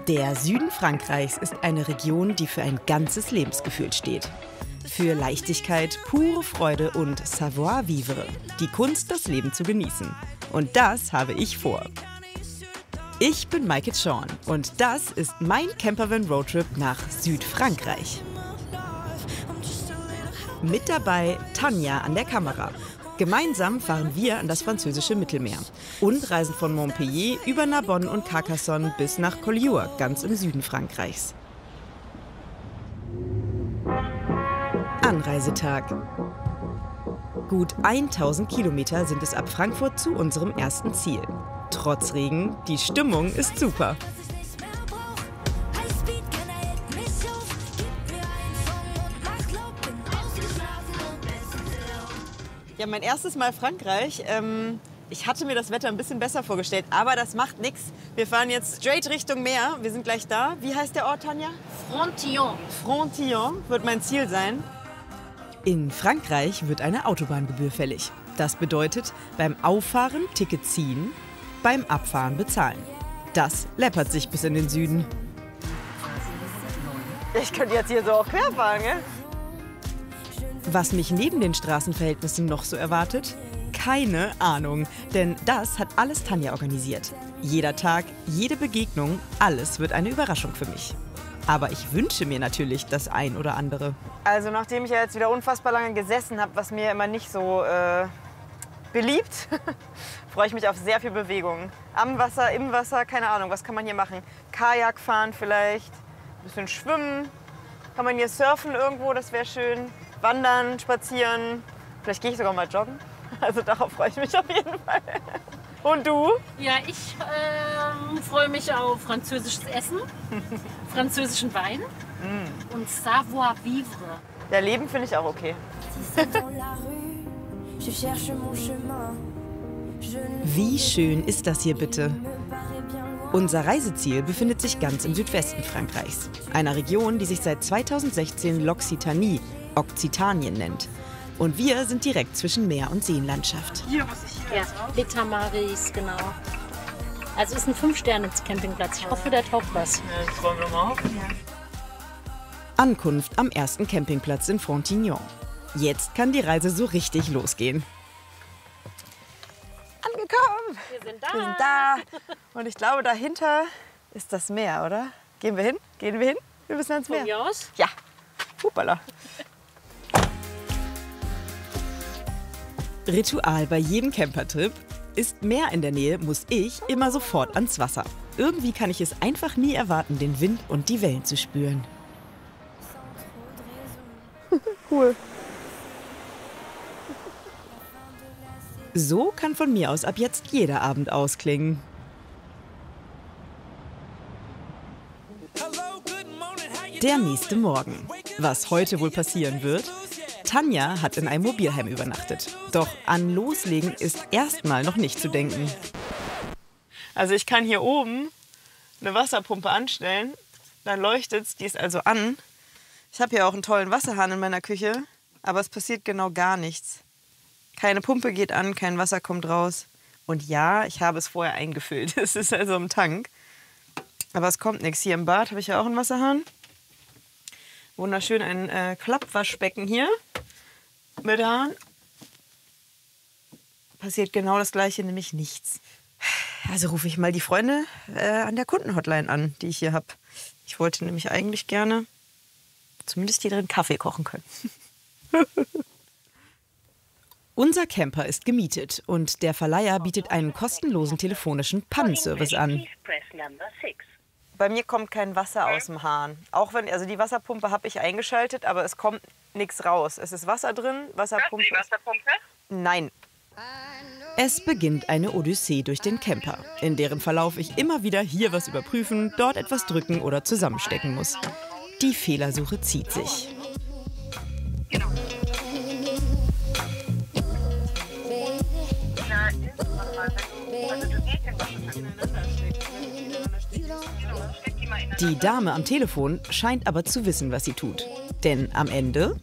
Der Süden Frankreichs ist eine Region, die für ein ganzes Lebensgefühl steht. Für Leichtigkeit, pure Freude und Savoir-vivre. Die Kunst, das Leben zu genießen. Und das habe ich vor. Ich bin Maike Zorn und das ist mein Campervan-Roadtrip nach Südfrankreich. Mit dabei Tanja an der Kamera. Gemeinsam fahren wir an das französische Mittelmeer und reisen von Montpellier über Narbonne und Carcassonne bis nach Collioure, ganz im Süden Frankreichs. Anreisetag. Gut 1000 Kilometer sind es ab Frankfurt zu unserem ersten Ziel. Trotz Regen, die Stimmung ist super. Ja, mein erstes Mal Frankreich. Ich hatte mir das Wetter ein bisschen besser vorgestellt, aber das macht nichts. Wir fahren jetzt straight Richtung Meer. Wir sind gleich da. Wie heißt der Ort, Tanja? Frontillon. Frontillon wird mein Ziel sein. In Frankreich wird eine Autobahngebühr fällig. Das bedeutet, beim Auffahren Ticket ziehen, beim Abfahren bezahlen. Das läppert sich bis in den Süden. Ich könnte jetzt hier so auch quer fahren, gell? Was mich neben den Straßenverhältnissen noch so erwartet? Keine Ahnung, denn das hat alles Tanja organisiert. Jeder Tag, jede Begegnung, alles wird eine Überraschung für mich. Aber ich wünsche mir natürlich das ein oder andere. Also nachdem ich ja jetzt wieder unfassbar lange gesessen habe, was mir immer nicht so beliebt, freue ich mich auf sehr viel Bewegung. Am Wasser, im Wasser, keine Ahnung, was kann man hier machen? Kajak fahren vielleicht, ein bisschen schwimmen. Kann man hier surfen irgendwo, das wäre schön. Wandern, spazieren, vielleicht gehe ich sogar mal joggen. Also darauf freue ich mich auf jeden Fall. Und du? Ja, ich freue mich auf französisches Essen, französischen Wein und Savoir-vivre. Ja, Leben finde ich auch okay. Wie schön ist das hier bitte? Unser Reiseziel befindet sich ganz im Südwesten Frankreichs, einer Region, die sich seit 2016 l'Occitanie, Okzitanien nennt. Und wir sind direkt zwischen Meer- und Seenlandschaft. Hier, was ich hier. Ja, L'Étang Maris, genau. Also ist ein 5-Sterne-Campingplatz. Ich hoffe, der taugt was. Ja, wollen wir mal auf? Ankunft am ersten Campingplatz in Frontignan. Jetzt kann die Reise so richtig losgehen. Angekommen! Wir sind da. Wir sind da. Und ich glaube, dahinter ist das Meer, oder? Gehen wir hin? Gehen wir hin? Wir müssen ans Meer. Von mir aus? Ja. Hoppala. Ritual bei jedem Campertrip. Ist Meer in der Nähe, muss ich immer sofort ans Wasser. Irgendwie kann ich es einfach nie erwarten, den Wind und die Wellen zu spüren. Cool. So kann von mir aus ab jetzt jeder Abend ausklingen. Der nächste Morgen. Was heute wohl passieren wird? Tanja hat in einem Mobilheim übernachtet. Doch an Loslegen ist erstmal noch nicht zu denken. Also ich kann hier oben eine Wasserpumpe anstellen, dann leuchtet's, die ist also an. Ich habe hier auch einen tollen Wasserhahn in meiner Küche, aber es passiert genau gar nichts. Keine Pumpe geht an, kein Wasser kommt raus. Und ja, ich habe es vorher eingefüllt. Es ist also im Tank. Aber es kommt nichts. Hier im Bad habe ich ja auch einen Wasserhahn. Wunderschön ein Klappwaschbecken hier mit Hahn. Passiert genau das Gleiche, nämlich nichts. Also rufe ich mal die Freunde an der Kundenhotline an, die ich hier habe. Ich wollte nämlich eigentlich gerne zumindest hier drin Kaffee kochen können. Unser Camper ist gemietet und der Verleiher bietet einen kostenlosen telefonischen Pannenservice an. Bei mir kommt kein Wasser aus dem Hahn. Auch wenn, also die Wasserpumpe habe ich eingeschaltet, aber es kommt nichts raus. Es ist Wasser drin, Wasserpumpe. Die Wasserpumpe? Nein. Es beginnt eine Odyssee durch den Camper, in deren Verlauf ich immer wieder hier was überprüfen, dort etwas drücken oder zusammenstecken muss. Die Fehlersuche zieht sich. Genau. Die Dame am Telefon scheint aber zu wissen, was sie tut. Denn am Ende...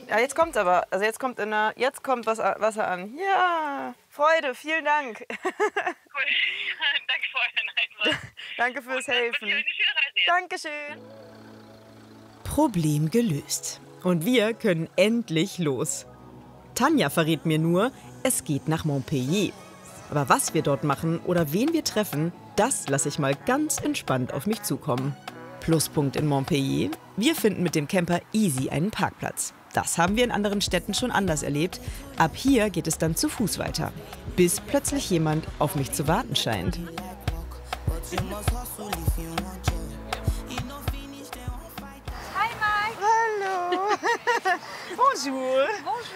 Ja, jetzt kommt's aber. Also jetzt kommt Wasser an. Ja, Freude, vielen Dank. Cool. Dank vorhin einfach. Danke fürs Dann Helfen. wünsche ich euch eine schöne Reise jetzt. Dankeschön. Problem gelöst. Und wir können endlich los. Tanja verrät mir nur, es geht nach Montpellier. Aber was wir dort machen oder wen wir treffen, das lasse ich mal ganz entspannt auf mich zukommen. Pluspunkt in Montpellier: wir finden mit dem Camper easy einen Parkplatz. Das haben wir in anderen Städten schon anders erlebt. Ab hier geht es dann zu Fuß weiter, bis plötzlich jemand auf mich zu warten scheint. Hallo. Bonjour.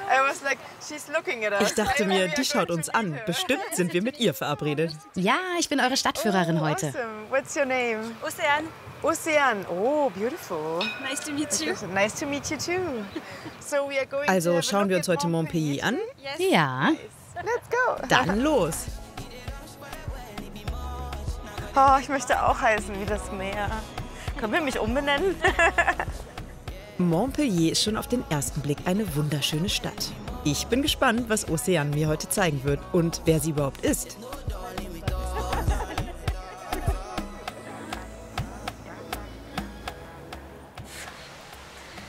I was like, she's looking at us. Ich dachte mir, die schaut uns an. Bestimmt sind wir mit ihr verabredet. Ja, ich bin eure Stadtführerin heute. Awesome. What's your name? Ocean, Ocean. Oh, beautiful. nice to meet you. Nice to meet you too. So we are going to Also have a schauen wir look uns at heute Montpellier an? Ja, Let's go. Dann los! Oh, ich möchte auch heißen wie das Meer. Können wir mich umbenennen? Montpellier ist schon auf den ersten Blick eine wunderschöne Stadt. Ich bin gespannt, was Ocean mir heute zeigen wird und wer sie überhaupt ist.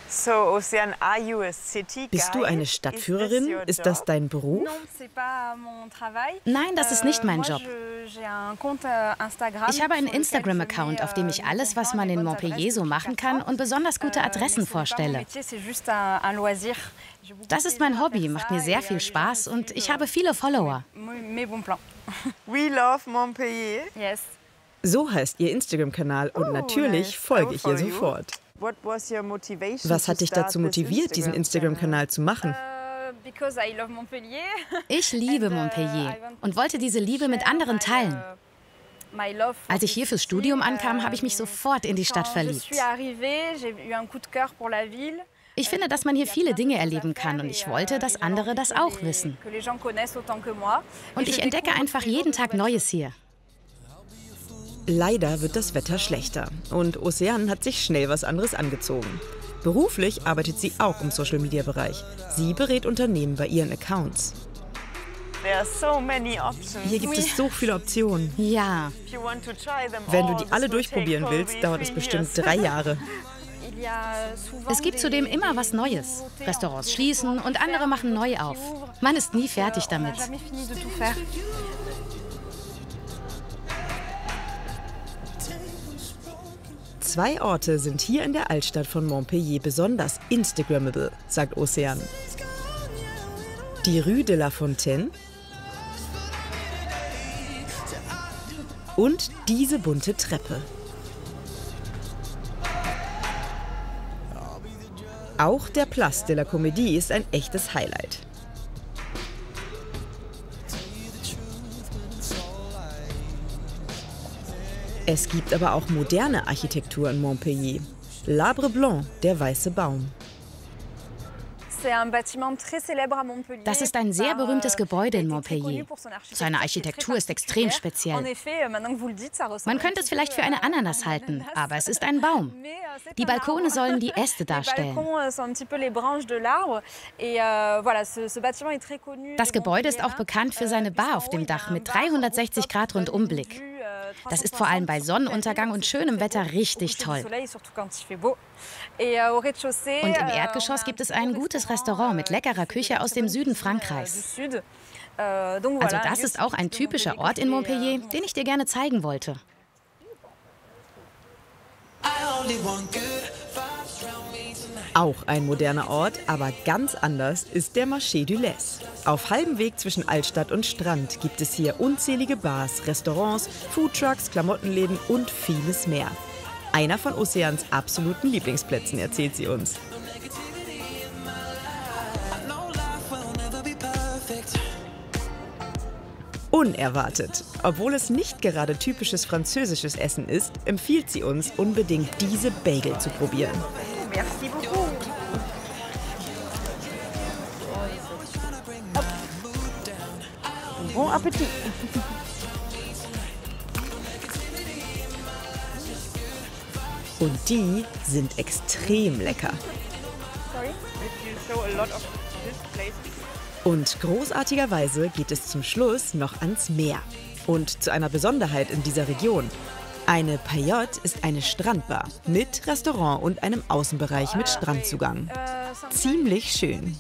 So, Ocean, are you a city Bist du guide? eine Is Stadtführerin? this your Ist das job? dein Beruf? Non, c'est pas mon travail. nein, das ist nicht mein Moi, Job. j'ai un compte Instagram. Ich habe einen sur lequel Instagram-Account, je auf dem mets, ich alles, was man in Montpellier so machen kann und besonders gute Adressen vorstelle. Das ist mein Hobby, macht mir sehr viel Spaß und ich habe viele Follower. Mes bons plans. We love Montpellier. Yes. So heißt ihr Instagram-Kanal und natürlich nice. folge ich ihr I will follow you. sofort. What was your motivation Was to hat dich start dazu this motiviert, diesen Instagram-Kanal zu machen? Because I love Montpellier. Ich liebe Montpellier und wollte diese Liebe mit anderen teilen. My love for Als ich hier fürs Studium ankam, habe ich mich sofort in die Stadt Quand je verliebt. suis arrivée, j'ai eu un coup de cœur pour la ville. Ich finde, dass man hier viele Dinge erleben kann und ich wollte, dass andere das auch wissen. Que les gens connaissent autant que moi. Und ich entdecke einfach jeden Tag Neues hier. Leider wird das Wetter schlechter und Ocean hat sich schnell was anderes angezogen. Beruflich arbeitet sie auch im Social-Media-Bereich. Sie berät Unternehmen bei ihren Accounts. There are so many options. Hier gibt es so viele Optionen. Ja, If you want to try them Wenn du all, die this alle will durchprobieren take willst, dauert es probably bestimmt 3 3 Jahre. Il y a souvent es gibt zudem immer was Neues. Restaurants schließen und andere machen neu auf. Man ist nie fertig damit. On n'a jamais fini de tout faire. Zwei Orte sind hier in der Altstadt von Montpellier besonders Instagrammable, sagt Ocean. Die Rue de la Fontaine und diese bunte Treppe. Auch der Place de la Comédie ist ein echtes Highlight. Es gibt aber auch moderne Architektur in Montpellier. L'Arbre Blanc, der weiße Baum. Das ist ein sehr berühmtes Gebäude in Montpellier. Seine Architektur ist extrem speziell. Man könnte es vielleicht für eine Ananas halten, aber es ist ein Baum. Die Balkone sollen die Äste darstellen. Das Gebäude ist auch bekannt für seine Bar auf dem Dach mit 360 Grad Rundumblick. Das ist vor allem bei Sonnenuntergang und schönem Wetter richtig toll. Und im Erdgeschoss gibt es ein gutes Restaurant mit leckerer Küche aus dem Süden Frankreichs. Also das ist auch ein typischer Ort in Montpellier, den ich dir gerne zeigen wollte. Auch ein moderner Ort, aber ganz anders ist der Marché du Lez. Auf halbem Weg zwischen Altstadt und Strand gibt es hier unzählige Bars, Restaurants, Foodtrucks, Klamottenläden und vieles mehr. Einer von Oceans absoluten Lieblingsplätzen, erzählt sie uns. Unerwartet. Obwohl es nicht gerade typisches französisches Essen ist, empfiehlt sie uns, unbedingt diese Bagel zu probieren. Merci beaucoup. Bon Appetit. Und die sind extrem lecker. Sorry. If you show a lot of this place. Und großartigerweise geht es zum Schluss noch ans Meer. Und zu einer Besonderheit in dieser Region. Eine Paillote ist eine Strandbar mit Restaurant und einem Außenbereich mit Strandzugang. Ziemlich schön.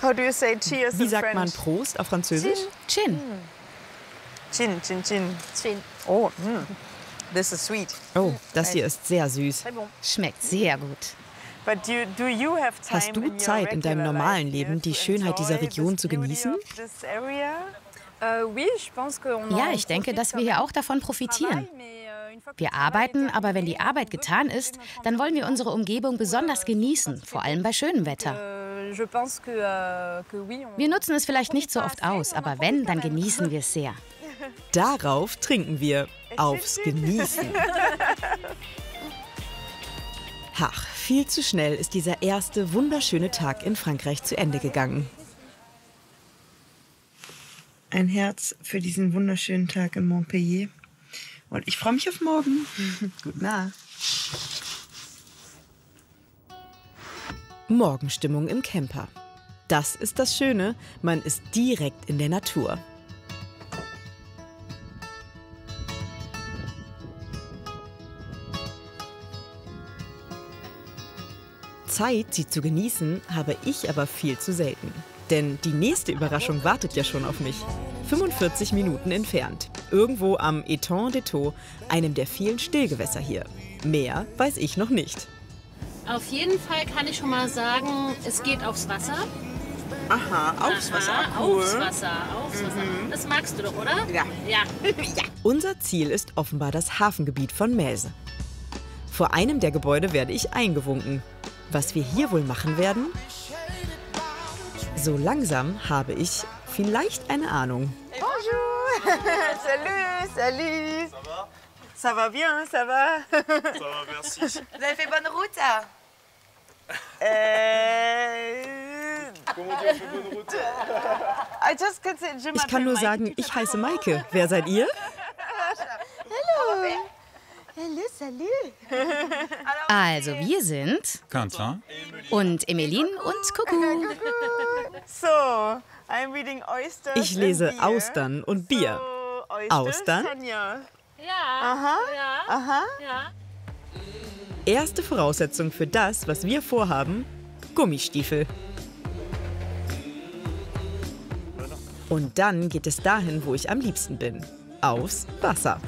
How do you say cheers Wie in sagt man French? Prost auf Französisch? Chin. Chin, chin, chin. Chin. Oh, this is sweet. Oh, das hier ist sehr süß. Schmeckt sehr gut. But do you have time Hast du in your Zeit in deinem regular normalen life Leben, here die to Schönheit dieser enjoy Region this zu beauty genießen? of this area? Oui, je pense qu'on Ja, en ich denke, profite dass wir quand hier même auch davon du profitieren. travail, mais, une fois que Wir le travail arbeiten, est aber wenn die terminé, Arbeit on veut getan profiter ist, de notre dann wollen wir unsere environnement. Umgebung besonders genießen, vor allem bei schönem Wetter. Je pense que oui, on Wir nutzen es vielleicht nicht so oft aus, aber wenn, dann genießen wir es sehr. Darauf trinken wir. Aufs Genießen. Ach, viel zu schnell ist dieser erste wunderschöne Tag in Frankreich zu Ende gegangen. Ein Herz für diesen wunderschönen Tag in Montpellier. Und ich freue mich auf morgen. Gute Nacht. Morgenstimmung im Camper. Das ist das Schöne, man ist direkt in der Natur. Zeit, sie zu genießen, habe ich aber viel zu selten. Denn die nächste Überraschung wartet ja schon auf mich. 45 Minuten entfernt. Irgendwo am Étang des Taux, einem der vielen Stillgewässer hier. Mehr weiß ich noch nicht. Auf jeden Fall kann ich schon mal sagen, es geht aufs Wasser. Aha, aufs Wasser, Aha, aufs Wasser, aufs Wasser. Das magst du doch, oder? Ja. Ja. Unser Ziel ist offenbar das Hafengebiet von Mèze. Vor einem der Gebäude werde ich eingewunken. Was wir hier wohl machen werden? So langsam habe ich vielleicht eine Ahnung. Bonjour. Salut, salut. Ça va bien, ça va? Ça va, merci. Vous avez fait bonne route? Comment dire, fait bonne route? I just can say, je Ich kann nur sagen, ich heiße Maike. Wer seid ihr? Hello, salut. Also, wir sind Quentin. und Emeline und Kuckuck. So, I'm reading oysters. Ich lese and beer. Austern und Bier. So, oysters, Austern? Tanja. Ja. Aha. Ja. Aha. Ja. Erste Voraussetzung für das, was wir vorhaben: Gummistiefel. Und dann geht es dahin, wo ich am liebsten bin: aufs Wasser.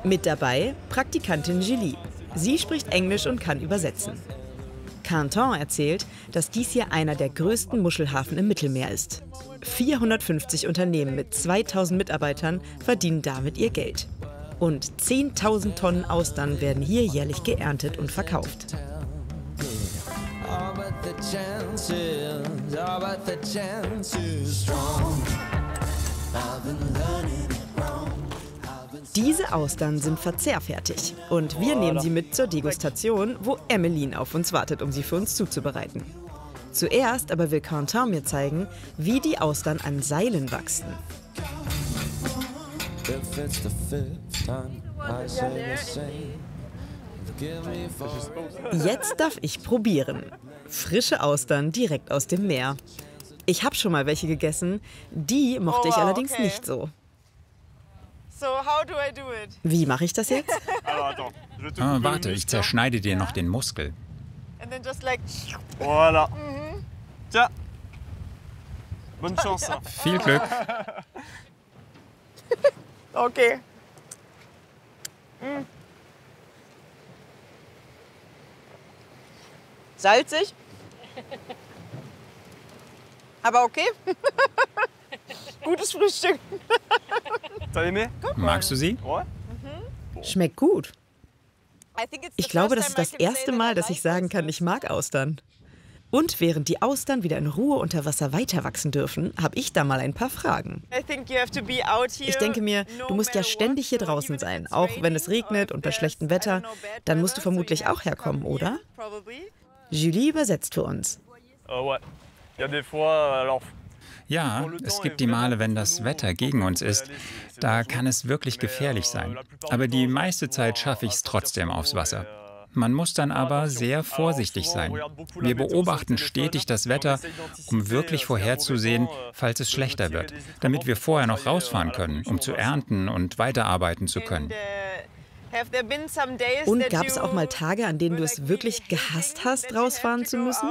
Mit dabei Praktikantin Julie. Sie spricht Englisch und kann übersetzen. Quentin erzählt, dass dies hier einer der größten Muschelhafen im Mittelmeer ist. 450 Unternehmen mit 2000 Mitarbeitern verdienen damit ihr Geld. Und 10.000 Tonnen Austern werden hier jährlich geerntet und verkauft. Diese Austern sind verzehrfertig und wir nehmen sie mit zur Degustation, wo Emeline auf uns wartet, um sie für uns zuzubereiten. Zuerst aber will Quentin mir zeigen, wie die Austern an Seilen wachsen. Jetzt darf ich probieren. Frische Austern direkt aus dem Meer. Ich habe schon mal welche gegessen, die mochte ich allerdings nicht so. So, how do I do it? Wie mache ich das jetzt? Alors attends, je te coupe le Warte, ich muscle. zerschneide dir noch den Muskel. And then just like, Voilà. Tiens. Bonne chance. Hein. Viel Glück. okay. Salzig. Aber okay. Gutes Frühstück. T'as aimé? Magst du sie? Ouais. Schmeckt gut. I think it's the Ich glaube, das first ist time I das can say erste that Mal, I dass ich like sagen kann, oysters. ich mag Austern. Und während die Austern wieder in Ruhe unter Wasser weiter wachsen dürfen, habe ich da mal ein paar Fragen. I think you have to be out here, Ich denke mir, no du musst ja matter ständig hier what, so draußen even if sein, it's auch wenn es raining or regnet if und bei there's, schlechtem I Wetter. don't know, bad Dann musst du weather, so vermutlich you have auch to herkommen, come oder? here, probably. Julie übersetzt für uns. Ouais. Il y a des fois, alors. Ja, es gibt die Male, wenn das Wetter gegen uns ist. Da kann es wirklich gefährlich sein. Aber die meiste Zeit schaffe ich es trotzdem aufs Wasser. Man muss dann aber sehr vorsichtig sein. Wir beobachten stetig das Wetter, um wirklich vorherzusehen, falls es schlechter wird, damit wir vorher noch rausfahren können, um zu ernten und weiterarbeiten zu können. Und gab es auch mal Tage, an denen du es wirklich gehasst hast, rausfahren zu müssen?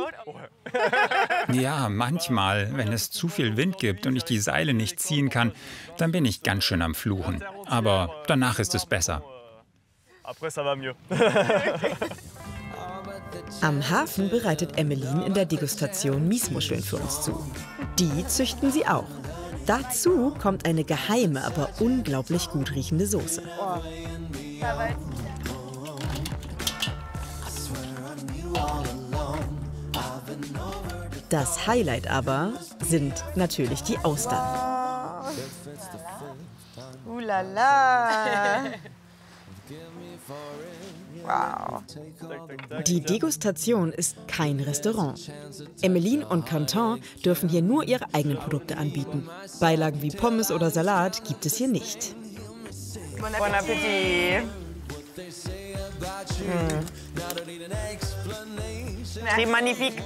Ja, manchmal, wenn es zu viel Wind gibt und ich die Seile nicht ziehen kann, dann bin ich ganz schön am Fluchen. Aber danach ist es besser. Am Hafen bereitet Emmeline in der Degustation Miesmuscheln für uns zu. Die züchten sie auch. Dazu kommt eine geheime, aber unglaublich gut riechende Soße. Das Highlight aber sind natürlich die Austern. Lala. Wow. Die Degustation ist kein Restaurant. Emmeline und Quentin dürfen hier nur ihre eigenen Produkte anbieten. Beilagen wie Pommes oder Salat gibt es hier nicht. Bon Appetit. C'est magnifique.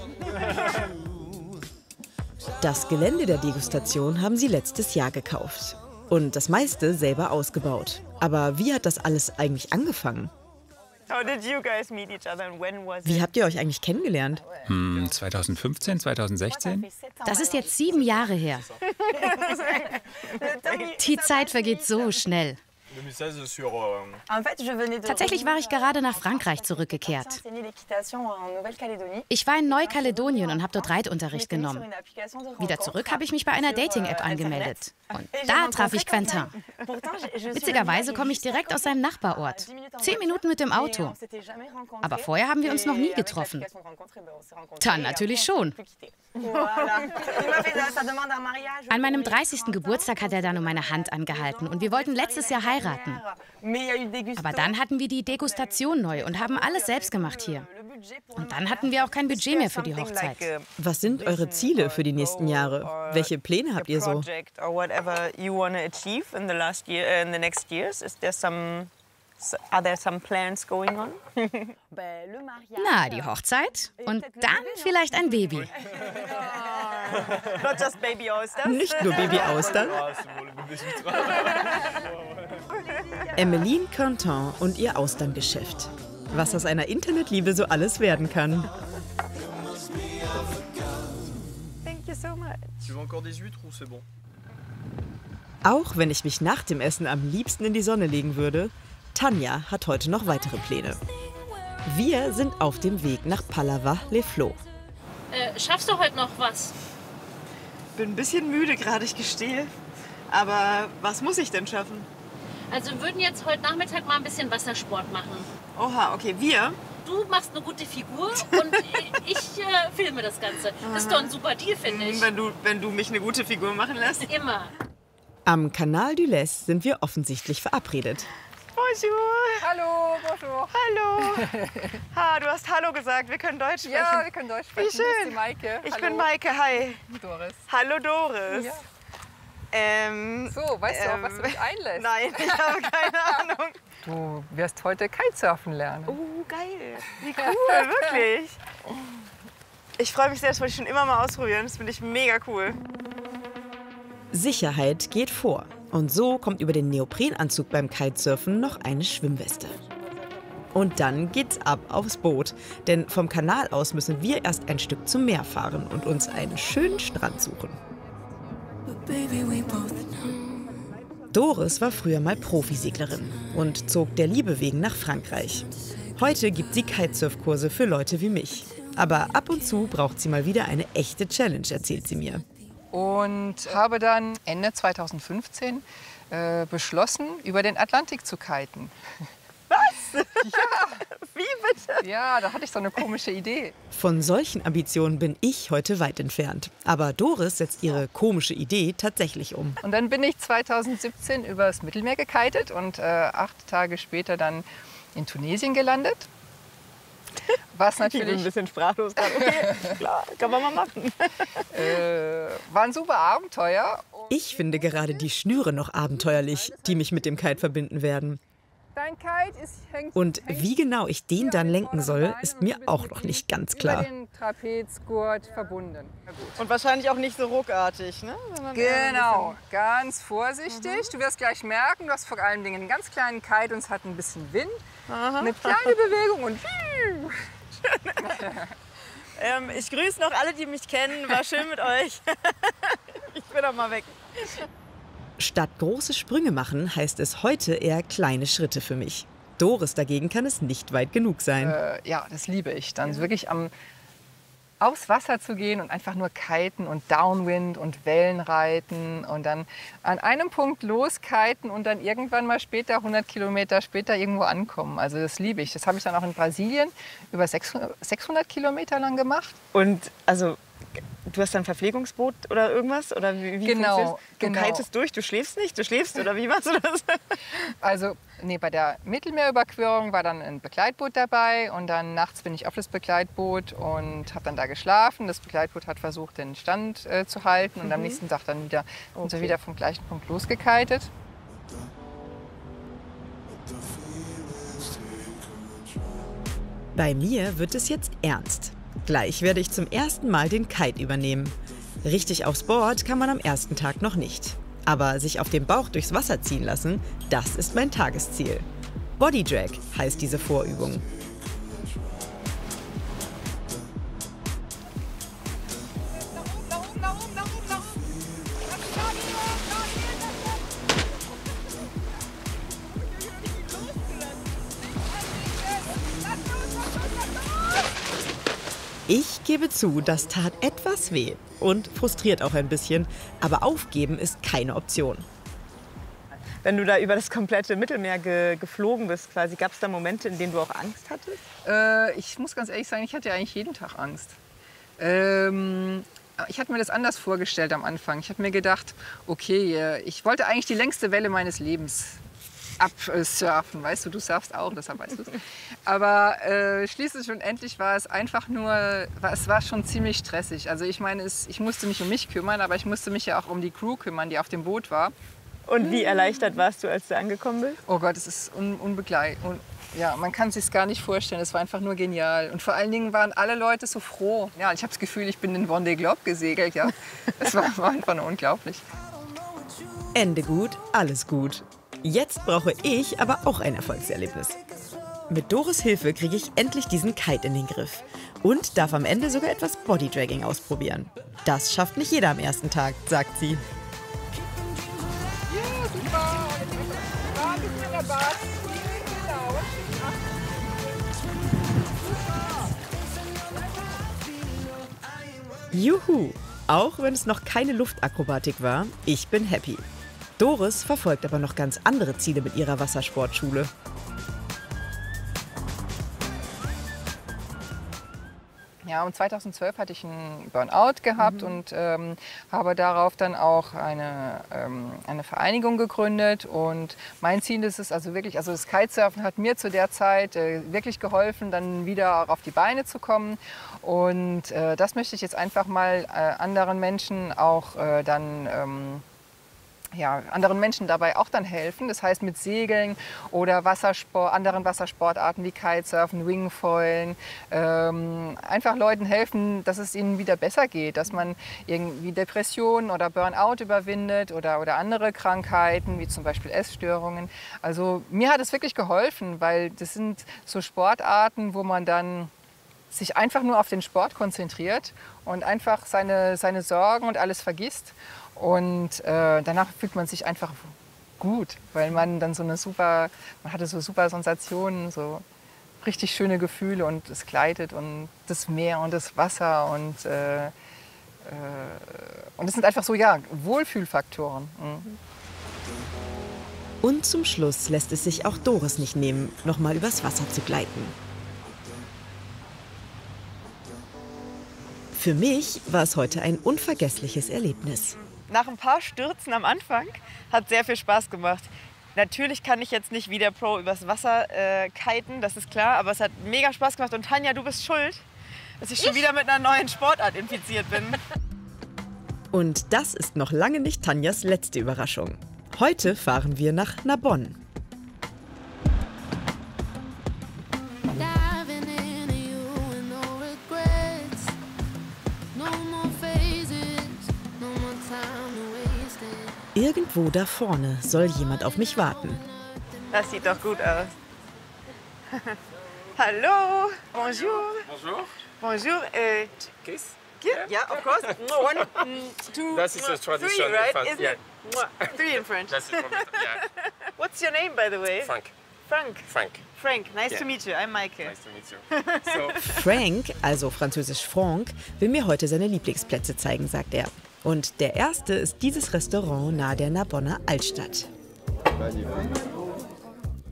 Das Gelände der Degustation haben sie letztes Jahr gekauft. Und das meiste selber ausgebaut. Aber wie hat das alles eigentlich angefangen? Wie habt ihr euch eigentlich kennengelernt? 2015, 2016? Das ist jetzt 7 Jahre her. Die Zeit vergeht so schnell. Tatsächlich war ich gerade nach Frankreich zurückgekehrt. Ich war in Neukaledonien und habe dort Reitunterricht genommen. Wieder zurück habe ich mich bei einer Dating-App angemeldet. Und da traf ich Quentin. Witzigerweise komme ich direkt aus seinem Nachbarort. 10 Minuten mit dem Auto. Aber vorher haben wir uns noch nie getroffen. Dann natürlich schon. An meinem 30. Geburtstag hat er dann um meine Hand angehalten und wir wollten letztes Jahr heiraten. Aber dann hatten wir die Degustation neu und haben alles selbst gemacht hier. Und dann hatten wir auch kein Budget mehr für die Hochzeit. Was sind eure Ziele für die nächsten Jahre? Welche Pläne habt ihr so? Are there some plans going on? Na, die Hochzeit und dann vielleicht ein Baby. Not just baby Austern. Nicht nur Baby-Austern. Emmeline Quentin und ihr Austerngeschäft. Was aus einer Internetliebe so alles werden kann. Thank you so much. Tu veux encore des huîtres ou c'est bon? Auch wenn ich mich nach dem Essen am liebsten in die Sonne legen würde, Tanja hat heute noch weitere Pläne. Wir sind auf dem Weg nach Palavas-les-Flots. Schaffst du heute noch was? Bin ein bisschen müde gerade, ich gestehe. Aber was muss ich denn schaffen? Also wir würden jetzt heute Nachmittag mal ein bisschen Wassersport machen. Oha, okay, wir? Du machst eine gute Figur und ich filme das Ganze. Das ist doch ein super Deal, finde ich. Wenn du mich eine gute Figur machen lässt? Immer. Am Canal du Lez sind wir offensichtlich verabredet. Bonjour. Hallo, bonjour. Hallo. Ha, du hast Hallo gesagt, wir können Deutsch sprechen. Ja, wir können Deutsch sprechen. Wie schön. Ich bin Maike. Ich Hallo. bin Maike, hi. Doris. Hallo Doris. Ja. So, weißt du auch, was du dich einlässt? Nein, ich habe keine Ahnung. Du wirst heute Kitesurfen lernen. Oh, geil. Wie cool, wirklich. Ich freue mich sehr, das wollte ich schon immer mal ausprobieren. Das finde ich mega cool. Sicherheit geht vor. Und so kommt über den Neoprenanzug beim Kitesurfen noch eine Schwimmweste. Und dann geht's ab aufs Boot. Denn vom Kanal aus müssen wir erst ein Stück zum Meer fahren und uns einen schönen Strand suchen. Doris war früher mal Profiseglerin und zog der Liebe wegen nach Frankreich. Heute gibt sie Kitesurfkurse für Leute wie mich. Aber ab und zu braucht sie mal wieder eine echte Challenge, erzählt sie mir. Und habe dann Ende 2015 beschlossen, über den Atlantik zu kiten. Was? Ja. Wie bitte? Ja, da hatte ich so eine komische Idee. Von solchen Ambitionen bin ich heute weit entfernt. Aber Doris setzt ihre komische Idee tatsächlich um. Und dann bin ich 2017 übers Mittelmeer gekitet und 8 Tage später dann in Tunesien gelandet. Was natürlich, Ich bin ein bisschen sprachlos gerade. Okay, klar, kann man mal machen. war ein super Abenteuer. Ich finde gerade die Schnüre noch abenteuerlich, die mich mit dem Kite verbinden werden. Und wie genau ich den dann lenken soll, ist mir auch noch nicht ganz klar. Über den Trapezgurt verbunden. Und wahrscheinlich auch nicht so ruckartig, ne? Genau, ganz vorsichtig. Du wirst gleich merken, du hast vor allen Dingen einen ganz kleinen Kite und es hat ein bisschen Wind. Eine kleine Bewegung und ich grüße noch alle, die mich kennen. War schön mit euch. Ich bin doch mal weg. Statt große Sprünge machen, heißt es heute eher kleine Schritte für mich. Doris dagegen kann es nicht weit genug sein. Ja, das liebe ich. Dann wirklich aufs Wasser zu gehen und einfach nur kiten und Downwind und Wellen reiten und dann an einem Punkt loskiten und dann irgendwann mal später, 100 Kilometer später, irgendwo ankommen. Also das liebe ich. Das habe ich dann auch in Brasilien über 600 Kilometer lang gemacht. Und also, du hast dann ein Verpflegungsboot oder irgendwas? Oder wie genau. Du kitest durch, du schläfst nicht? Du schläfst oder wie machst du das? Also, nee, bei der Mittelmeerüberquerung war dann ein Begleitboot dabei und dann nachts bin ich auf das Begleitboot und habe dann da geschlafen. Das Begleitboot hat versucht, den Stand zu halten und am nächsten Tag dann sind wir wieder vom gleichen Punkt losgekitet. Bei mir wird es jetzt ernst. Gleich werde ich zum ersten Mal den Kite übernehmen. Richtig aufs Board kann man am ersten Tag noch nicht. Aber sich auf dem Bauch durchs Wasser ziehen lassen, das ist mein Tagesziel. Body Drag heißt diese Vorübung. Ich gebe zu, das tat etwas weh und frustriert auch ein bisschen, aber aufgeben ist keine Option. Wenn du da über das komplette Mittelmeer geflogen bist, quasi, gab es da Momente, in denen du auch Angst hattest? Ich muss ganz ehrlich sagen, ich hatte ja eigentlich jeden Tag Angst. Ich hatte mir das anders vorgestellt am Anfang. Ich habe mir gedacht, okay, ich wollte eigentlich die längste Welle meines Lebens absurfen, weißt du surfst auch, deshalb weißt du es. Aber schließlich und endlich war es einfach nur, es war schon ziemlich stressig. Also ich meine, ich musste mich um mich kümmern, aber ich musste mich ja auch um die Crew kümmern, die auf dem Boot war. Und wie erleichtert warst du, als du angekommen bist? Oh Gott, es ist unbegleitet. Ja, man kann es sich gar nicht vorstellen, es war einfach nur genial. Und vor allen Dingen waren alle Leute so froh. Ja, ich habe das Gefühl, ich bin in Vendée Globe gesegelt, ja. Es war einfach nur unglaublich. Ende gut, alles gut. Jetzt brauche ich aber auch ein Erfolgserlebnis. Mit Doris' Hilfe kriege ich endlich diesen Kite in den Griff und darf am Ende sogar etwas Bodydragging ausprobieren. Das schafft nicht jeder am ersten Tag, sagt sie. Ja, super. Da bist du in der Basis. Juhu! Auch wenn es noch keine Luftakrobatik war, ich bin happy. Doris verfolgt aber noch ganz andere Ziele mit ihrer Wassersportschule. Ja, und 2012 hatte ich einen Burnout gehabt und habe darauf dann auch eine Vereinigung gegründet. Und mein Ziel ist es also wirklich, also das Kitesurfen hat mir zu der Zeit wirklich geholfen, dann wieder auf die Beine zu kommen. Und das möchte ich jetzt einfach mal anderen Menschen auch anderen Menschen dabei auch dann helfen. Das heißt mit Segeln oder anderen Wassersportarten wie Kitesurfen, Wingfoilen. Einfach Leuten helfen, dass es ihnen wieder besser geht, dass man irgendwie Depressionen oder Burnout überwindet oder andere Krankheiten, wie zum Beispiel Essstörungen. Also mir hat es wirklich geholfen, weil das sind so Sportarten, wo man dann sich einfach nur auf den Sport konzentriert und einfach seine Sorgen und alles vergisst. Und danach fühlt man sich einfach gut, weil man dann man hatte so super Sensationen, so richtig schöne Gefühle und es gleitet und das Meer und das Wasser und es sind einfach so, ja, Wohlfühlfaktoren. Und zum Schluss lässt es sich auch Doris nicht nehmen, noch mal übers Wasser zu gleiten. Für mich war es heute ein unvergessliches Erlebnis. Nach ein paar Stürzen am Anfang hat sehr viel Spaß gemacht. Natürlich kann ich jetzt nicht wie der Pro übers Wasser kiten, das ist klar, aber es hat mega Spaß gemacht. Und Tanja, du bist schuld, dass ich schon wieder mit einer neuen Sportart infiziert bin. Und das ist noch lange nicht Tanjas letzte Überraschung. Heute fahren wir nach Narbonne. Irgendwo da vorne soll jemand auf mich warten. Das sieht doch gut aus. Hallo, bonjour. Bonjour. Bonjour. Kiss. Yeah, of course. 1, 2, That is a tradition 3, right? fast, Isn't yeah. it? 3 in French. That's it from it. Yeah. What's your name, by the way? Frank. Frank. Frank. Frank, nice Yeah. to meet you. I'm Maike. Nice to meet you. So, Frank, also französisch Franck, will mir heute seine Lieblingsplätze zeigen, sagt er. Und der erste ist dieses Restaurant nahe der Narbonner Altstadt.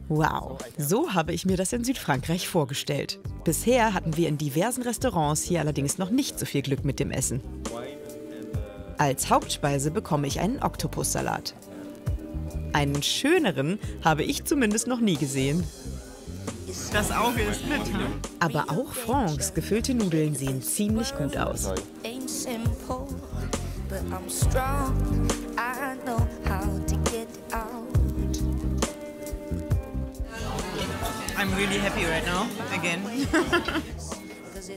Wow, so habe ich mir das in Südfrankreich vorgestellt. Bisher hatten wir in diversen Restaurants hier allerdings noch nicht so viel Glück mit dem Essen. Als Hauptspeise bekomme ich einen Oktopussalat. Einen schöneren habe ich zumindest noch nie gesehen. Das Auge ist mit. Aber auch Francs gefüllte Nudeln sehen ziemlich gut aus. Ain't simple, but I'm strong. I know how to get out. I'm really happy right now. Again.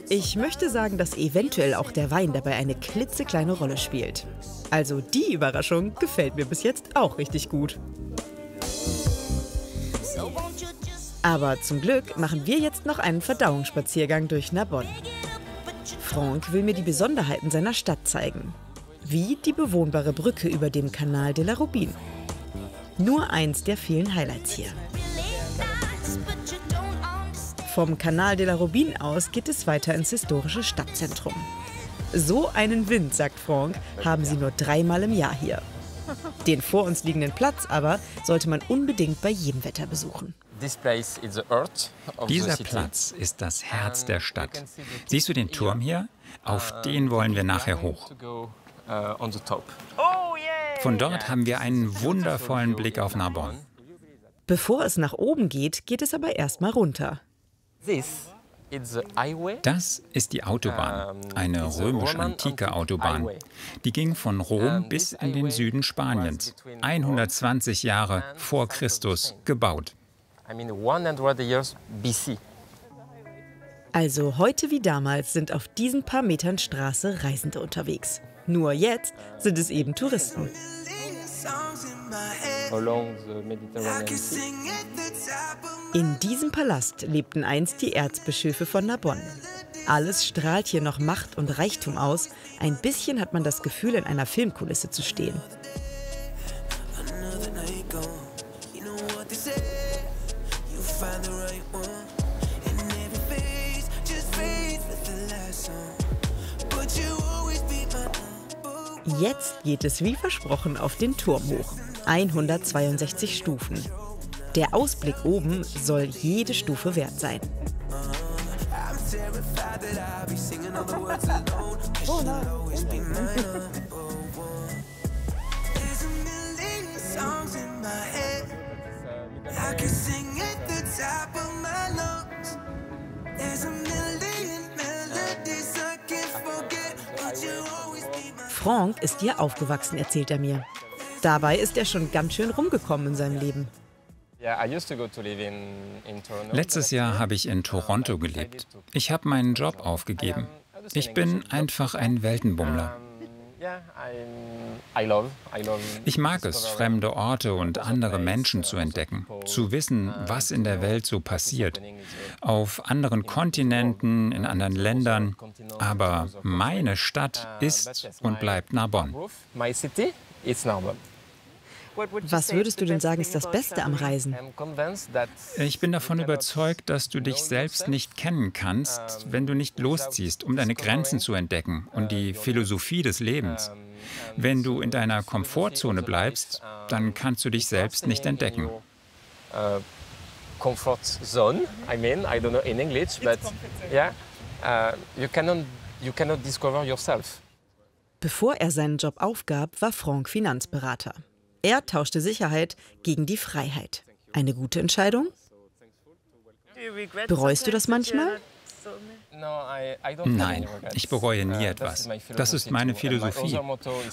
Ich möchte sagen, dass eventuell auch der Wein dabei eine klitzekleine Rolle spielt. Also die Überraschung gefällt mir bis jetzt auch richtig gut. Aber zum Glück machen wir jetzt noch einen Verdauungsspaziergang durch Narbonne. Franck will mir die Besonderheiten seiner Stadt zeigen. Wie die bewohnbare Brücke über dem Canal de la Robine. Nur eins der vielen Highlights hier. Vom Canal de la Robine aus geht es weiter ins historische Stadtzentrum. So einen Wind, sagt Franck, haben sie nur 3-mal im Jahr hier. Den vor uns liegenden Platz aber sollte man unbedingt bei jedem Wetter besuchen. Dieser Platz ist das Herz der Stadt. Siehst du den Turm hier? Auf den wollen wir nachher hoch. Von dort haben wir einen wundervollen Blick auf Narbonne. Bevor es nach oben geht, geht es aber erstmal runter. Das ist die Autobahn, eine römisch-antike Autobahn. Die ging von Rom bis in den Süden Spaniens, 120 Jahre vor Christus gebaut. Also heute wie damals sind auf diesen paar Metern Straße Reisende unterwegs. Nur jetzt sind es eben Touristen. In diesem Palast lebten einst die Erzbischöfe von Narbonne. Alles strahlt hier noch Macht und Reichtum aus. Ein bisschen hat man das Gefühl, in einer Filmkulisse zu stehen. Jetzt geht es wie versprochen auf den Turm hoch. 162 Stufen. Der Ausblick oben soll jede Stufe wert sein. Franck ist hier aufgewachsen, erzählt er mir. Dabei ist er schon ganz schön rumgekommen in seinem Leben. Letztes Jahr habe ich in Toronto gelebt. Ich habe meinen Job aufgegeben. Ich bin einfach ein Weltenbummler. Ich mag es, fremde Orte und andere Menschen zu entdecken, zu wissen, was in der Welt so passiert. Auf anderen Kontinenten, in anderen Ländern. Aber meine Stadt ist und bleibt Narbonne. Was würdest du denn sagen, ist das Beste am Reisen? Ich bin davon überzeugt, dass du dich selbst nicht kennen kannst, wenn du nicht losziehst, um deine Grenzen zu entdecken und die Philosophie des Lebens. Wenn du in deiner Komfortzone bleibst, dann kannst du dich selbst nicht entdecken. Comfort zone, I don't know in English, but yeah, you cannot discover yourself. Bevor er seinen Job aufgab, war Franck Finanzberater. Er tauschte Sicherheit gegen die Freiheit. Eine gute Entscheidung? Bereust du das manchmal? Nein, ich bereue nie etwas. Das ist meine Philosophie.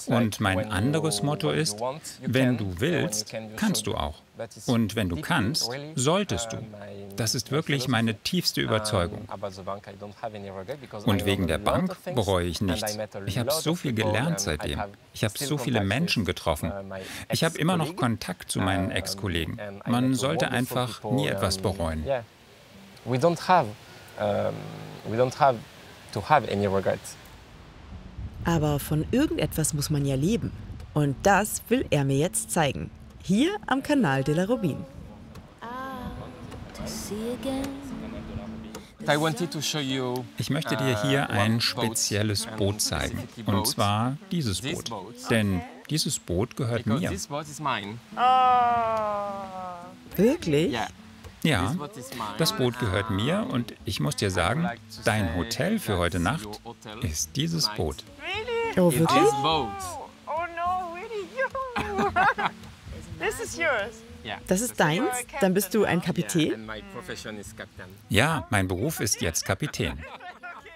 Und mein anderes Motto ist, wenn du willst, kannst du auch. Und wenn du kannst, solltest du. Das ist wirklich meine tiefste Überzeugung. Und wegen der Bank bereue ich nichts. Ich habe so viel gelernt seitdem. Ich habe so viele Menschen getroffen. Ich habe immer noch Kontakt zu meinen Ex-Kollegen. Man sollte einfach nie etwas bereuen. We don't have to have any regrets. Aber von irgendetwas muss man ja leben. Und das will er mir jetzt zeigen. Hier am Canal de la Robine. Ich möchte dir hier ein spezielles Boot zeigen. Und zwar dieses Boot. Denn dieses Boot gehört mir. Wirklich? Ja, das Boot gehört mir und ich muss dir sagen, dein Hotel für heute Nacht ist dieses Boot. Oh, wirklich? Oh no, really? This is yours. Das ist deins? Dann bist du ein Kapitän? Ja, mein Beruf ist jetzt Kapitän.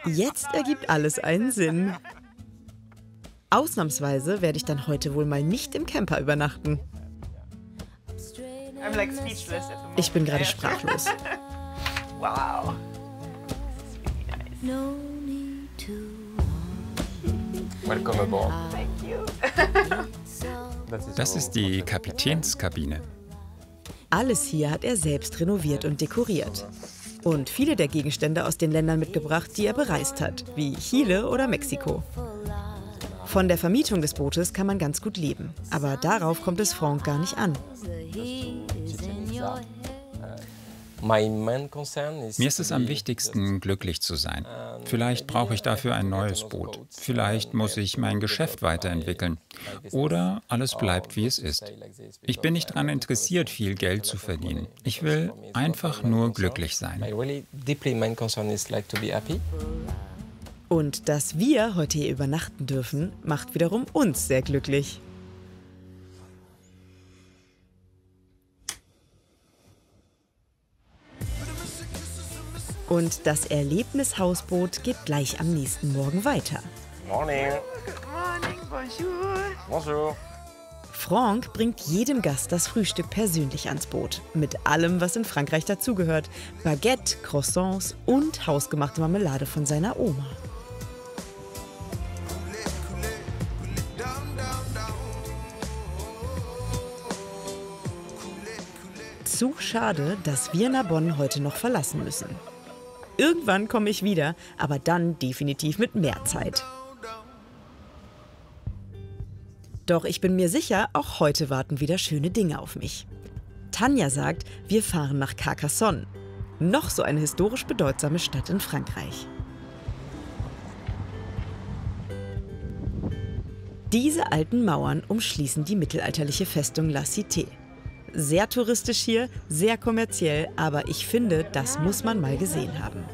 Jetzt ergibt alles einen Sinn. Ausnahmsweise werde ich dann heute wohl mal nicht im Camper übernachten. I'm like speechless at the moment. Ich bin gerade sprachlos. Wow. Welcome aboard. Thank you. Das ist die Kapitänskabine. Alles hier hat er selbst renoviert und dekoriert. Und viele der Gegenstände aus den Ländern mitgebracht, die er bereist hat, wie Chile oder Mexiko. Von der Vermietung des Bootes kann man ganz gut leben. Aber darauf kommt es Franck gar nicht an. Mir ist es am wichtigsten, glücklich zu sein. Vielleicht brauche ich dafür ein neues Boot. Vielleicht muss ich mein Geschäft weiterentwickeln. Oder alles bleibt, wie es ist. Ich bin nicht daran interessiert, viel Geld zu verdienen. Ich will einfach nur glücklich sein. Und dass wir heute hier übernachten dürfen, macht wiederum uns sehr glücklich. Und das Erlebnishausboot geht gleich am nächsten Morgen weiter. Morning. Good morning, bonjour. Bonjour. Franck bringt jedem Gast das Frühstück persönlich ans Boot. Mit allem, was in Frankreich dazugehört. Baguette, Croissants und hausgemachte Marmelade von seiner Oma. Zu schade, dass wir Narbonne heute noch verlassen müssen. Irgendwann komme ich wieder, aber dann definitiv mit mehr Zeit. Doch ich bin mir sicher, auch heute warten wieder schöne Dinge auf mich. Tanja sagt, wir fahren nach Carcassonne. Noch so eine historisch bedeutsame Stadt in Frankreich. Diese alten Mauern umschließen die mittelalterliche Festung La Cité. Sehr touristisch hier, sehr kommerziell, aber ich finde, das muss man mal gesehen haben.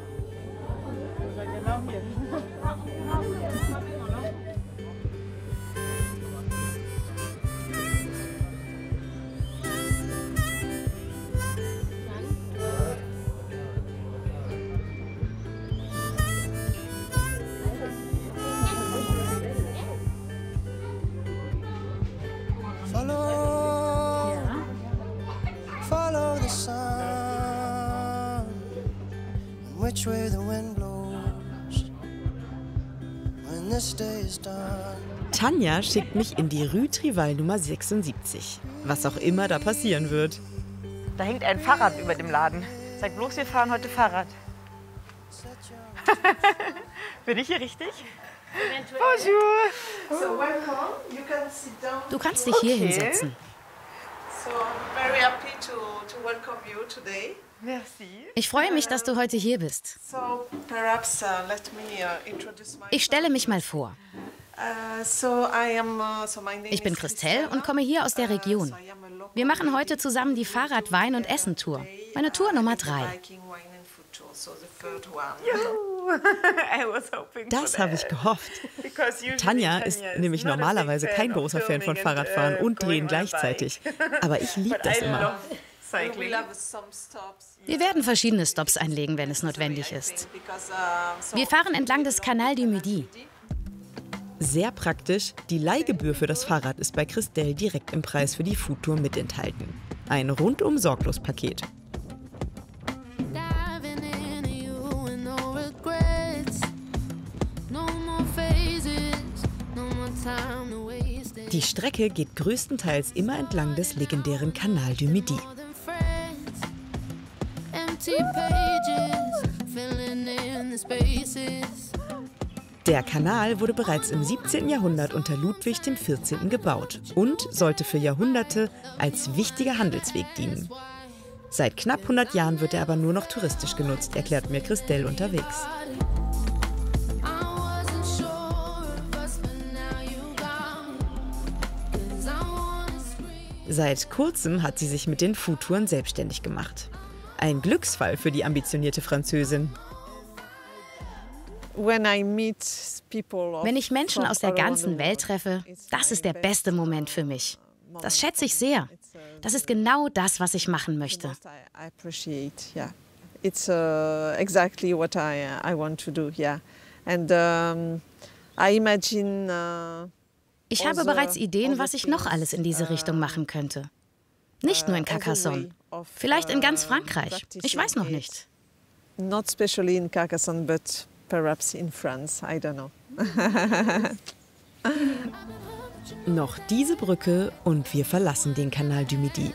Tanja schickt mich in die Rue Trival Nummer 76. Was auch immer da passieren wird. Da hängt ein Fahrrad über dem Laden. Sag bloß, wir fahren heute Fahrrad. Bin ich hier richtig? Bonjour. Du kannst dich hier hinsetzen. Ich freue mich, dass du heute hier bist. Ich stelle mich mal vor. Ich bin Christelle und komme hier aus der Region. Wir machen heute zusammen die Fahrrad-, Wein- und Essen-Tour. Meine Tour Nummer 3. Das habe ich gehofft. Tanja ist nämlich normalerweise kein großer Fan von Fahrradfahren und Drehen gleichzeitig. Aber ich liebe das immer. Wir werden verschiedene Stops einlegen, wenn es notwendig ist. Wir fahren entlang des Canal du Midi. Sehr praktisch, die Leihgebühr für das Fahrrad ist bei Christelle direkt im Preis für die Foodtour mit enthalten. Ein rundum sorglos Paket. Die Strecke geht größtenteils immer entlang des legendären Canal du Midi. Der Kanal wurde bereits im 17. Jahrhundert unter Ludwig XIV. Gebaut und sollte für Jahrhunderte als wichtiger Handelsweg dienen. Seit knapp 100 Jahren wird er aber nur noch touristisch genutzt, erklärt mir Christelle unterwegs. Seit kurzem hat sie sich mit den Foodtouren selbstständig gemacht. Ein Glücksfall für die ambitionierte Französin. Wenn ich Menschen aus der ganzen Welt treffe, das ist der beste Moment für mich. Das schätze ich sehr. Das ist genau das, was ich machen möchte. Ich habe bereits Ideen, was ich noch alles in diese Richtung machen könnte. Nicht nur in Carcassonne, vielleicht in ganz Frankreich. Ich weiß noch nicht. Not especially in Carcassonne, but perhaps in France, I don't know. Noch diese Brücke und wir verlassen den Canal du Midi.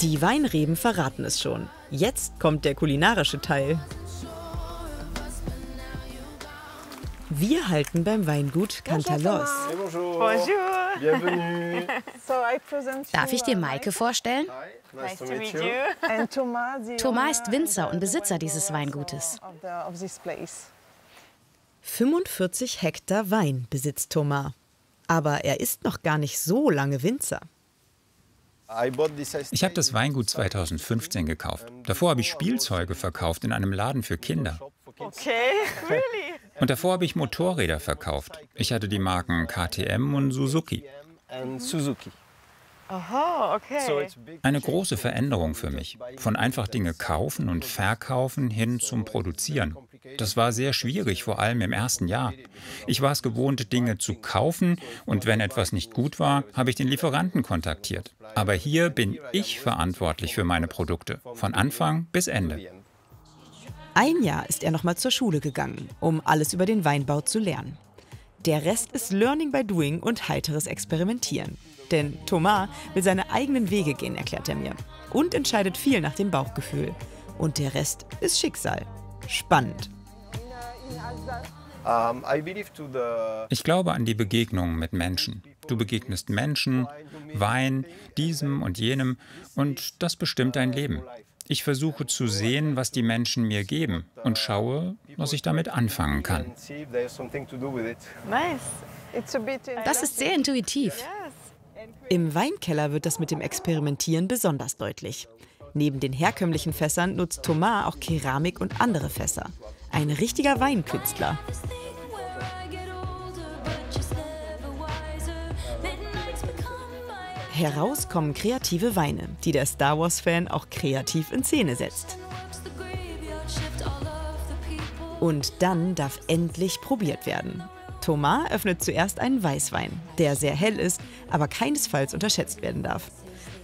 Die Weinreben verraten es schon. Jetzt kommt der kulinarische Teil. Wir halten beim Weingut Cantalos. Bonjour. Bienvenue. Darf ich dir Maike vorstellen? Nice to meet you. Thomas ist Winzer und Besitzer dieses Weingutes. 45 Hektar Wein besitzt Thomas. Aber er ist noch gar nicht so lange Winzer. Ich habe das Weingut 2015 gekauft. Davor habe ich Spielzeuge verkauft in einem Laden für Kinder. Okay, really? Und davor habe ich Motorräder verkauft. Ich hatte die Marken KTM und Suzuki. Aha, okay. Eine große Veränderung für mich. Von einfach Dinge kaufen und verkaufen hin zum Produzieren. Das war sehr schwierig, vor allem im ersten Jahr. Ich war es gewohnt, Dinge zu kaufen und wenn etwas nicht gut war, habe ich den Lieferanten kontaktiert. Aber hier bin ich verantwortlich für meine Produkte, von Anfang bis Ende. Ein Jahr ist er noch mal zur Schule gegangen, um alles über den Weinbau zu lernen. Der Rest ist Learning by Doing und heiteres Experimentieren. Denn Thomas will seine eigenen Wege gehen, erklärt er mir. Und entscheidet viel nach dem Bauchgefühl. Und der Rest ist Schicksal. Spannend. Ich glaube an die Begegnungen mit Menschen. Du begegnest Menschen, Wein, diesem und jenem und das bestimmt dein Leben. Ich versuche zu sehen, was die Menschen mir geben und schaue, was ich damit anfangen kann. Das ist sehr intuitiv. Im Weinkeller wird das mit dem Experimentieren besonders deutlich. Neben den herkömmlichen Fässern nutzt Thomas auch Keramik und andere Fässer. Ein richtiger Weinkünstler. Heraus kommen kreative Weine, die der Star Wars-Fan auch kreativ in Szene setzt. Und dann darf endlich probiert werden. Thomas öffnet zuerst einen Weißwein, der sehr hell ist, aber keinesfalls unterschätzt werden darf.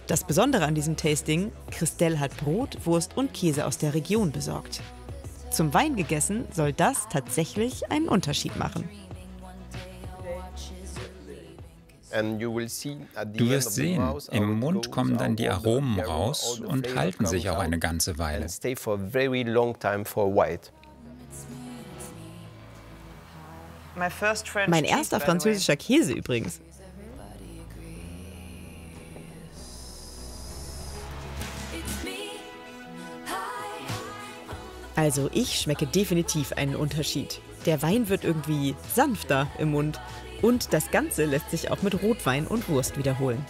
Das Besondere an diesem Tasting, Christelle hat Brot, Wurst und Käse aus der Region besorgt. Zum Wein gegessen soll das tatsächlich einen Unterschied machen. Du wirst sehen, im Mund kommen dann die Aromen raus und halten sich auch eine ganze Weile. Mein erster französischer Käse übrigens. Also ich schmecke definitiv einen Unterschied. Der Wein wird irgendwie sanfter im Mund. Und das Ganze lässt sich auch mit Rotwein und Wurst wiederholen.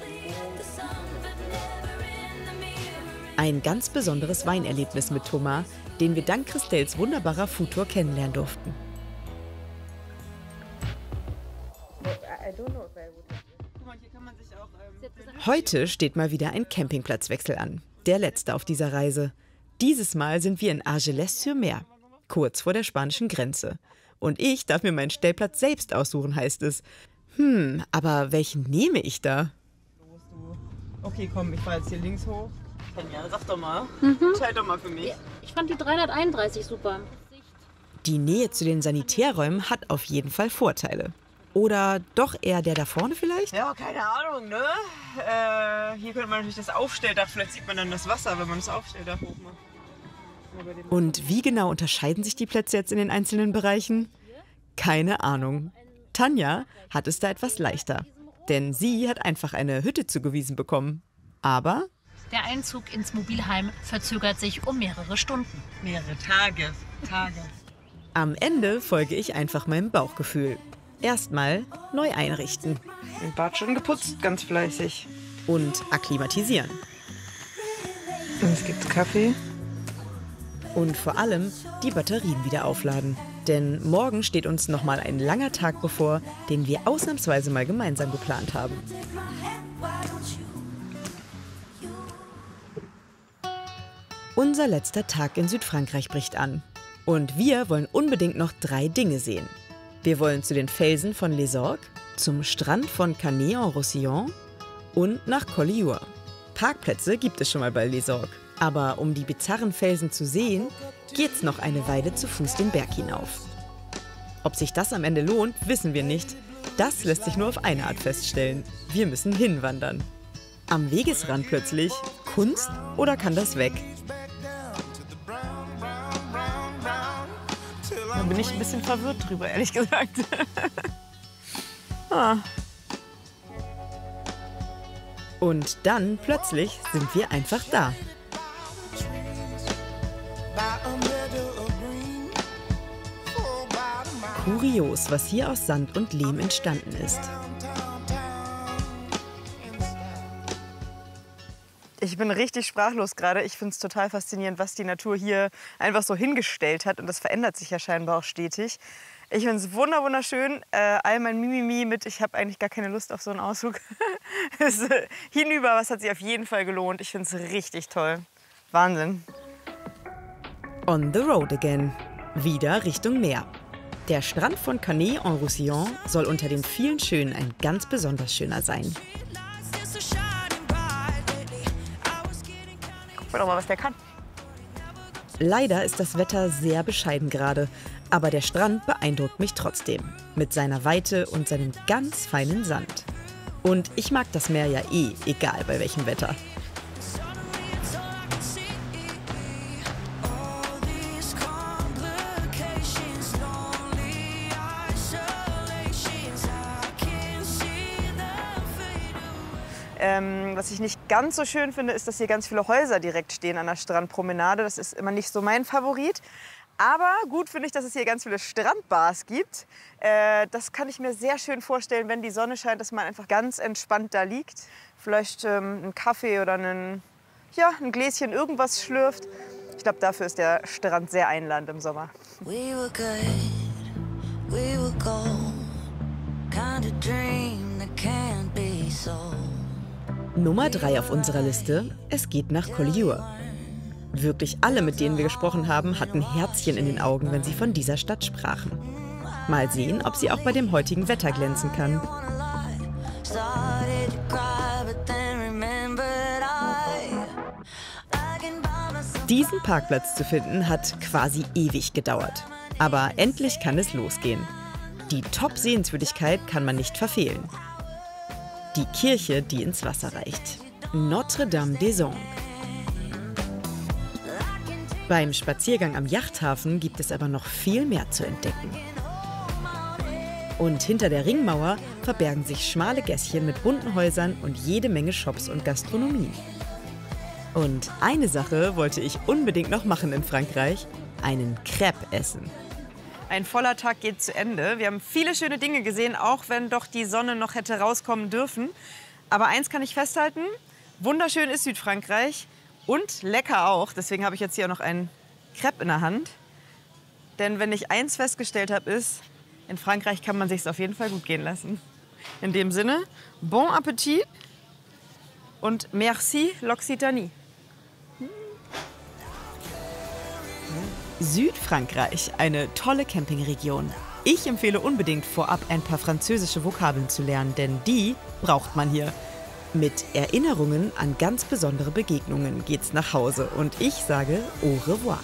Ein ganz besonderes Weinerlebnis mit Thomas, den wir dank Christelles wunderbarer Foodtour kennenlernen durften. Heute steht mal wieder ein Campingplatzwechsel an. Der letzte auf dieser Reise. Dieses Mal sind wir in Argelès-sur-Mer, kurz vor der spanischen Grenze. Und ich darf mir meinen Stellplatz selbst aussuchen, heißt es. Aber welchen nehme ich da? Okay, komm, ich fahr jetzt hier links hoch. Tanja, sag doch mal. Entscheid doch mal für mich. Ja, ich fand die 331 super. Die Nähe zu den Sanitärräumen hat auf jeden Fall Vorteile. Oder doch eher der da vorne vielleicht? Ja, keine Ahnung, ne? Hier könnte man natürlich das Aufstelldach, vielleicht sieht man dann das Wasser, wenn man das Aufstelldach hochmacht. Und wie genau unterscheiden sich die Plätze jetzt in den einzelnen Bereichen? Keine Ahnung. Tanja hat es da etwas leichter. Denn sie hat einfach eine Hütte zugewiesen bekommen. Aber Der Einzug ins Mobilheim verzögert sich um mehrere Stunden. Mehrere Tage. am Ende folge ich einfach meinem Bauchgefühl. Erstmal neu einrichten. Den Bad schon geputzt, ganz fleißig. Und akklimatisieren. Und es gibt Kaffee. Und vor allem die Batterien wieder aufladen. Denn morgen steht uns nochmal ein langer Tag bevor, den wir ausnahmsweise mal gemeinsam geplant haben. Unser letzter Tag in Südfrankreich bricht an. Und wir wollen unbedingt noch 3 Dinge sehen. Wir wollen zu den Felsen von Les Orgues, zum Strand von Canet-en-Roussillon und nach Collioure. Parkplätze gibt es schon mal bei Les Orgues. Aber um die bizarren Felsen zu sehen, geht's noch eine Weile zu Fuß den Berg hinauf. Ob sich das am Ende lohnt, wissen wir nicht. Das lässt sich nur auf eine Art feststellen. Wir müssen hinwandern. Am Wegesrand plötzlich Kunst oder kann das weg? Da bin ich ein bisschen verwirrt drüber, ehrlich gesagt. ah. Und dann plötzlich sind wir einfach da. Kurios, was hier aus Sand und Lehm entstanden ist. Ich bin richtig sprachlos gerade. Ich finde es total faszinierend, was die Natur hier einfach so hingestellt hat. Und das verändert sich ja scheinbar auch stetig. Ich finde es wunderschön. All mein Mimimi mit, ich habe eigentlich gar keine Lust auf so einen Ausflug. Hinüber, was hat sich auf jeden Fall gelohnt. Ich finde es richtig toll. Wahnsinn. On the road again. Wieder Richtung Meer. Der Strand von Canet-en-Roussillon soll unter den vielen Schönen ein ganz besonders schöner sein. Guck mal doch mal, was der kann. Leider ist das Wetter sehr bescheiden gerade, aber der Strand beeindruckt mich trotzdem. Mit seiner Weite und seinem ganz feinen Sand. Und ich mag das Meer ja egal bei welchem Wetter. Was ich nicht ganz so schön finde, ist, dass hier ganz viele Häuser direkt stehen an der Strandpromenade. Das ist immer nicht so mein Favorit. Aber gut finde ich, dass es hier ganz viele Strandbars gibt. Das kann ich mir sehr schön vorstellen, wenn die Sonne scheint, dass man einfach ganz entspannt da liegt. Vielleicht einen Kaffee oder ein Gläschen irgendwas schlürft. Ich glaube, dafür ist der Strand sehr einladend im Sommer. We were good, we were gold, kind of dream that can't be sold. Nummer 3 auf unserer Liste, es geht nach Collioure. Wirklich alle, mit denen wir gesprochen haben, hatten Herzchen in den Augen, wenn sie von dieser Stadt sprachen. Mal sehen, ob sie auch bei dem heutigen Wetter glänzen kann. Diesen Parkplatz zu finden, hat quasi ewig gedauert. Aber endlich kann es losgehen. Die Top-Sehenswürdigkeit kann man nicht verfehlen. Die Kirche, die ins Wasser reicht. Notre-Dame des Anges. Beim Spaziergang am Yachthafen gibt es aber noch viel mehr zu entdecken. Und hinter der Ringmauer verbergen sich schmale Gässchen mit bunten Häusern und jede Menge Shops und Gastronomie. Und eine Sache wollte ich unbedingt noch machen in Frankreich: einen Crêpe essen. Ein voller Tag geht zu Ende. Wir haben viele schöne Dinge gesehen, auch wenn doch die Sonne noch hätte rauskommen dürfen. Aber eins kann ich festhalten: wunderschön ist Südfrankreich und lecker auch. Deswegen habe ich jetzt hier auch noch einen Crêpe in der Hand. Denn wenn ich eins festgestellt habe, ist, in Frankreich kann man sich es auf jeden Fall gut gehen lassen. In dem Sinne, bon Appetit und merci l'Occitanie. Südfrankreich, eine tolle Campingregion. Ich empfehle unbedingt vorab ein paar französische Vokabeln zu lernen, denn die braucht man hier. Mit Erinnerungen an ganz besondere Begegnungen geht's nach Hause und ich sage au revoir.